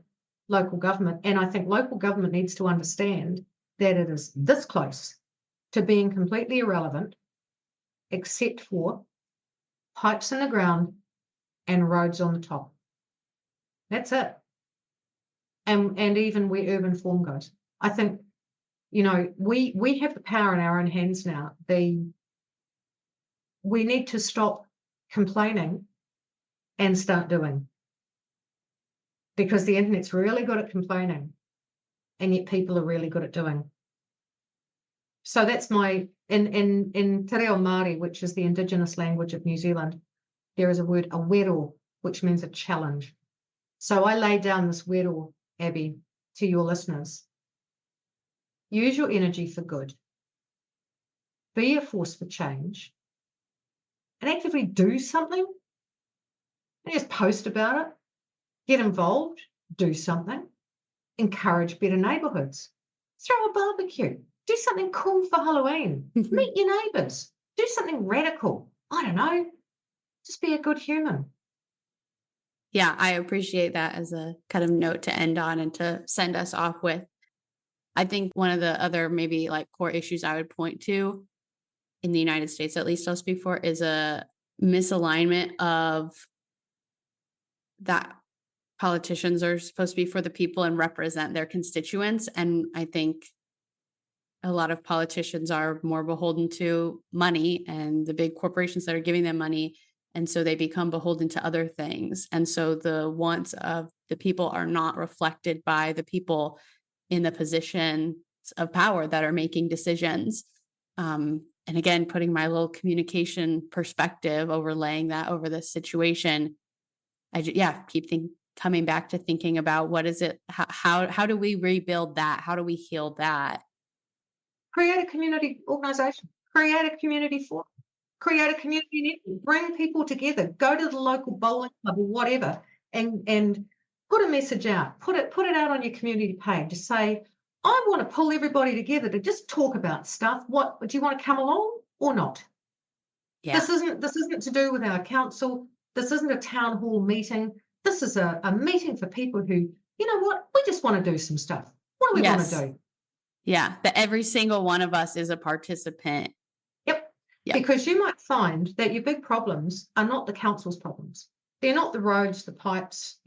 local government. And I think local government needs to understand that it is this close to being completely irrelevant, except for pipes in the ground and roads on the top. That's it. And even where urban form goes. I think, we have the power in our own hands now. We need to stop complaining and start doing. Because the internet's really good at complaining, and yet people are really good at doing. So that's in Te Reo Māori, which is the Indigenous language of New Zealand, there is a word, a wero, which means a challenge. So I lay down this wero, Abby, to your listeners. Use your energy for good. Be a force for change. And actively do something. Don't just post about it. Get involved. Do something. Encourage better neighbourhoods. Throw a barbecue. Do something cool for Halloween. Meet your neighbours. Do something radical. I don't know. Just be a good human. Yeah, I appreciate that as a kind of note to end on and to send us off with. I think one of the other maybe like core issues I would point to in the United States, at least I'll speak for, is a misalignment of that politicians are supposed to be for the people and represent their constituents. And I think a lot of politicians are more beholden to money and the big corporations that are giving them money. And so they become beholden to other things. And so the wants of the people are not reflected by the people in the positions of power that are making decisions. And again, putting my little communication perspective, overlaying that over this situation, coming back to thinking about what is it, how do we rebuild that? How do we heal that? Create a community organisation, create a community forum, create a community network, bring people together, go to the local bowling club or whatever, and put a message out, put it out on your community page to say, I want to pull everybody together to just talk about stuff. What do you want to come along or not? Yeah. This isn't to do with our council. This isn't a town hall meeting. This is a meeting for people who, you know what, we just want to do some stuff. What do we want to do? Yeah, that every single one of us is a participant. Yep. Because you might find that your big problems are not the council's problems. They're not the roads, the pipes,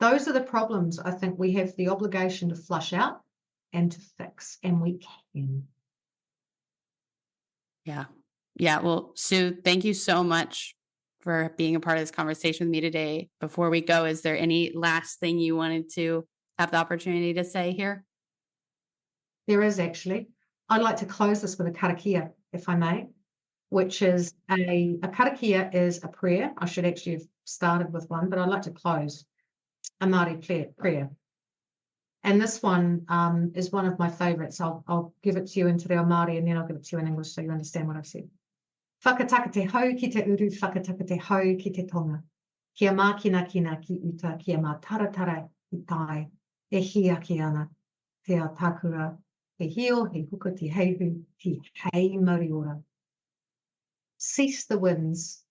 Those are the problems I think we have the obligation to flush out and to fix, and we can. Yeah. Yeah. Well, Sue, thank you so much for being a part of this conversation with me today. Before we go, is there any last thing you wanted to have the opportunity to say here? There is actually. I'd like to close this with a karakia, if I may, which is a karakia is a prayer. I should actually have started with one, but I'd like to close a Māori prayer. And this one is one of my favourites. I'll give it to you in Te Reo Māori and then I'll give it to you in English so you understand what I've said. Whakataka te hau ki te uru, whakataka te hau ki te tonga. Kia mākina kina ki uta, kia mā taratara i tai, e hiaki ana, te atakura, he hio, he huka te heihu, he hei mariora. Cease the winds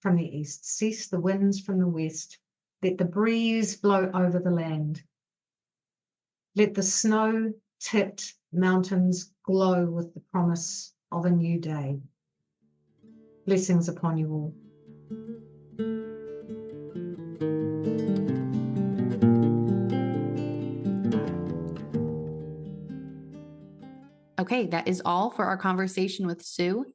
from the east, cease the winds from the west. Let the breeze blow over the land. Let the snow-tipped mountains glow with the promise of a new day. Blessings upon you all. Okay, that is all for our conversation with Sue.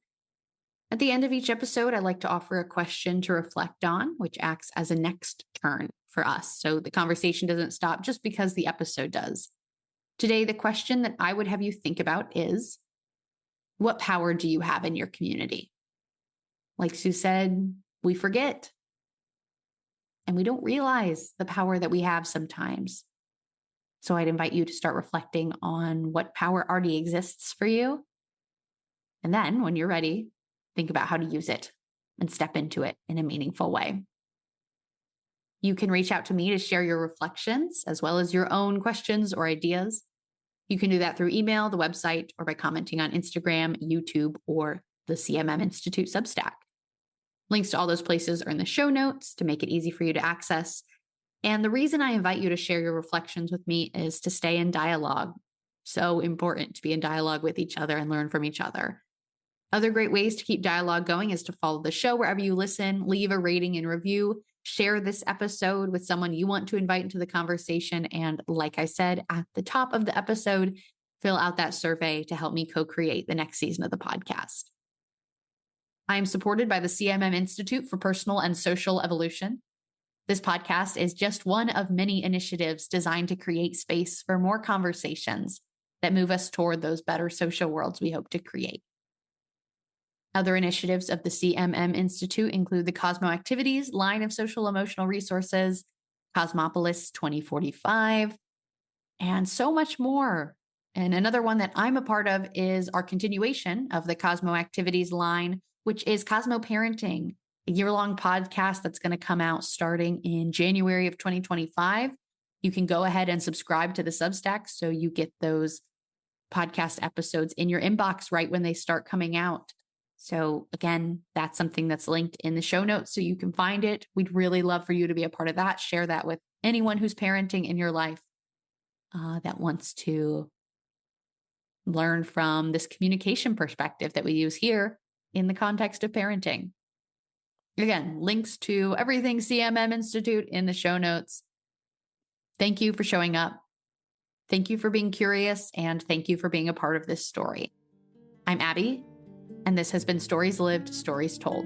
At the end of each episode, I like to offer a question to reflect on, which acts as a next turn for us. So the conversation doesn't stop just because the episode does. Today, the question that I would have you think about is, what power do you have in your community? Like Sue said, we forget. And we don't realize the power that we have sometimes. So I'd invite you to start reflecting on what power already exists for you. And then when you're ready, think about how to use it and step into it in a meaningful way. You can reach out to me to share your reflections as well as your own questions or ideas. You can do that through email, the website, or by commenting on Instagram, YouTube, or the CMM Institute Substack. Links to all those places are in the show notes to make it easy for you to access. And the reason I invite you to share your reflections with me is to stay in dialogue. So important to be in dialogue with each other and learn from each other. Other great ways to keep dialogue going is to follow the show wherever you listen, leave a rating and review, share this episode with someone you want to invite into the conversation. And like I said at the top of the episode, fill out that survey to help me co-create the next season of the podcast. I am supported by the CMM Institute for Personal and Social Evolution. This podcast is just one of many initiatives designed to create space for more conversations that move us toward those better social worlds we hope to create. Other initiatives of the CMM Institute include the Cosmo Activities line of social emotional resources, Cosmopolis 2045, and so much more. And another one that I'm a part of is our continuation of the Cosmo Activities line, which is Cosmo Parenting, a year-long podcast that's going to come out starting in January of 2025. You can go ahead and subscribe to the Substack so you get those podcast episodes in your inbox right when they start coming out. So again, that's something that's linked in the show notes so you can find it. We'd really love for you to be a part of that. Share that with anyone who's parenting in your life that wants to learn from this communication perspective that we use here in the context of parenting. Again, links to everything CMM Institute in the show notes. Thank you for showing up. Thank you for being curious, and thank you for being a part of this story. I'm Abby, and this has been Stories Lived, Stories Told.